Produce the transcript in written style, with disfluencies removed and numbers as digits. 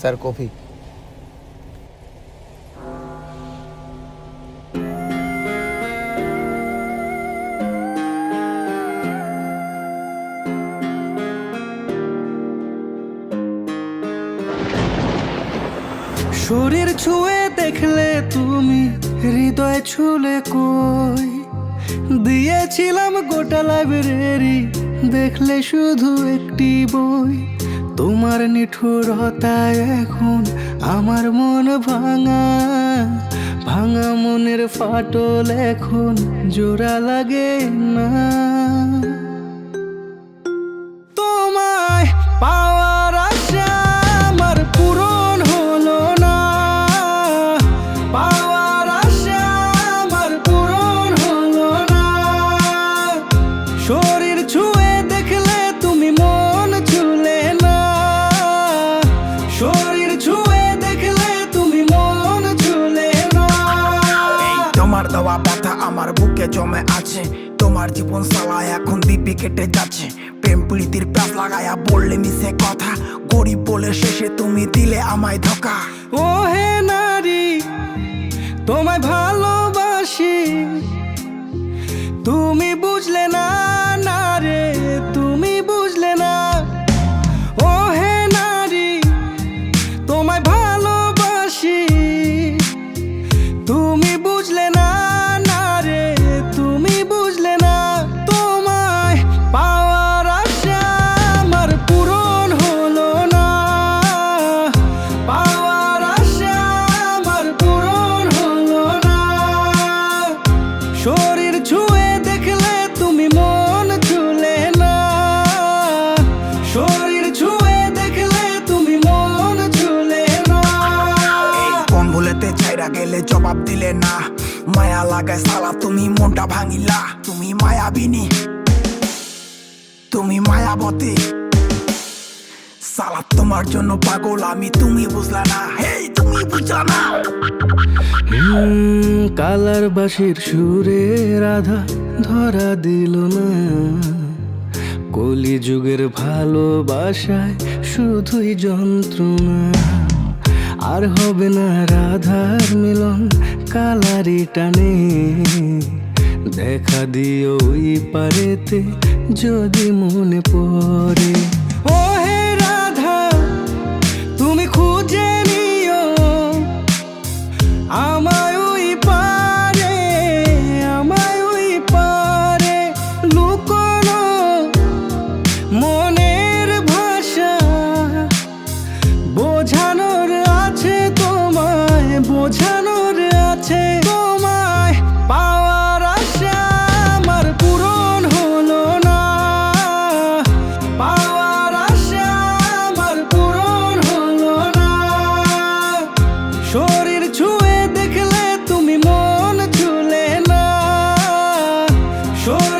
Sir coffee. শরীর ছুঁয়ে দেখলে তুমি হৃদয় ছুলে কই, দিয়েছিলাম গোটা লাইব্রেরি, দেখলে শুধু একটি বই। তোমার নিঠুরতায় এখন আমার মন ভাঙা, ভাঙা মনের ফাটল এখন জোড়া লাগে না। তোমায় পাওয়ার আশা আমার পূরণ হলো না, পাওয়ার আশা আমার পূরণ হলো না। শরীর ছুঁয়ে দেখলে তুমি মন ছুলে না, শরীর ছুঁয়ে দেখলে তুমি মন ছুলে না। তোমার দেওয়া ব্যথা আমার বুকে জমে আছে, তোমার জীবন সালা এখন দিব্যি কেটে যাচ্ছে। প্রেম প্রীতির প্যাস লাগায়া বললে মিশে কথা, গরিব বলে শেষে তুমি দিলে আমায় ধোকা। ও হে নারী, তোমায় ভালোবাসি, তুমি বুঝলে না, না রে তুমি বুঝলে না। ও হে নারী, তোমায় ভালোবাসি, তুমি বুঝলে না, না রে তুমি বুঝলে না। তোমায় পাওয়ার আশা আমার পূরণ হলো না, পাওয়ার আশা আমার পূরণ হলো না। শরীর ছুঁয়ে দেখলে তুমি মন ছুলে না, শরীর ছুঁয়ে দেখলে তুমি মন ছুলে না। কোন ভুলেতে ছাইরা গেলে জবাব দিলে না, মায়া লাগায় সালা তুমি মনটা ভাঙিলা। তুমি মায়াবিনী, তুমি মায়াবতী, সালা তোমার জন্য পাগল আমি, তুমি বুঝলা না, হেই তুমি বুঝলা না। কালার বাঁশির সুরে রাধা ধরা দিল না, কলিযুগের ভালোবাসায় শুধুই যন্ত্রণা। আর হবে না রাধার মিলন কালারি টানে, দেখা দিও ওই পারেতে যদি মনে পড়ে। ও হে রাধা, তুমি খুঁজে নিও আমায় ওই পারে, আমায় ওই পারে। লুকোনো মনের ভাষা বোঝানোর আছে তোমায়, বোঝানোর আছে। তোমায় পাওয়ার আশা আমার পূরণ হলো না, পাওয়ার আশা আমার পূরণ হলো না। শরীর ছুঁয়ে দেখলে তুমি মন ছুলে না, শরীর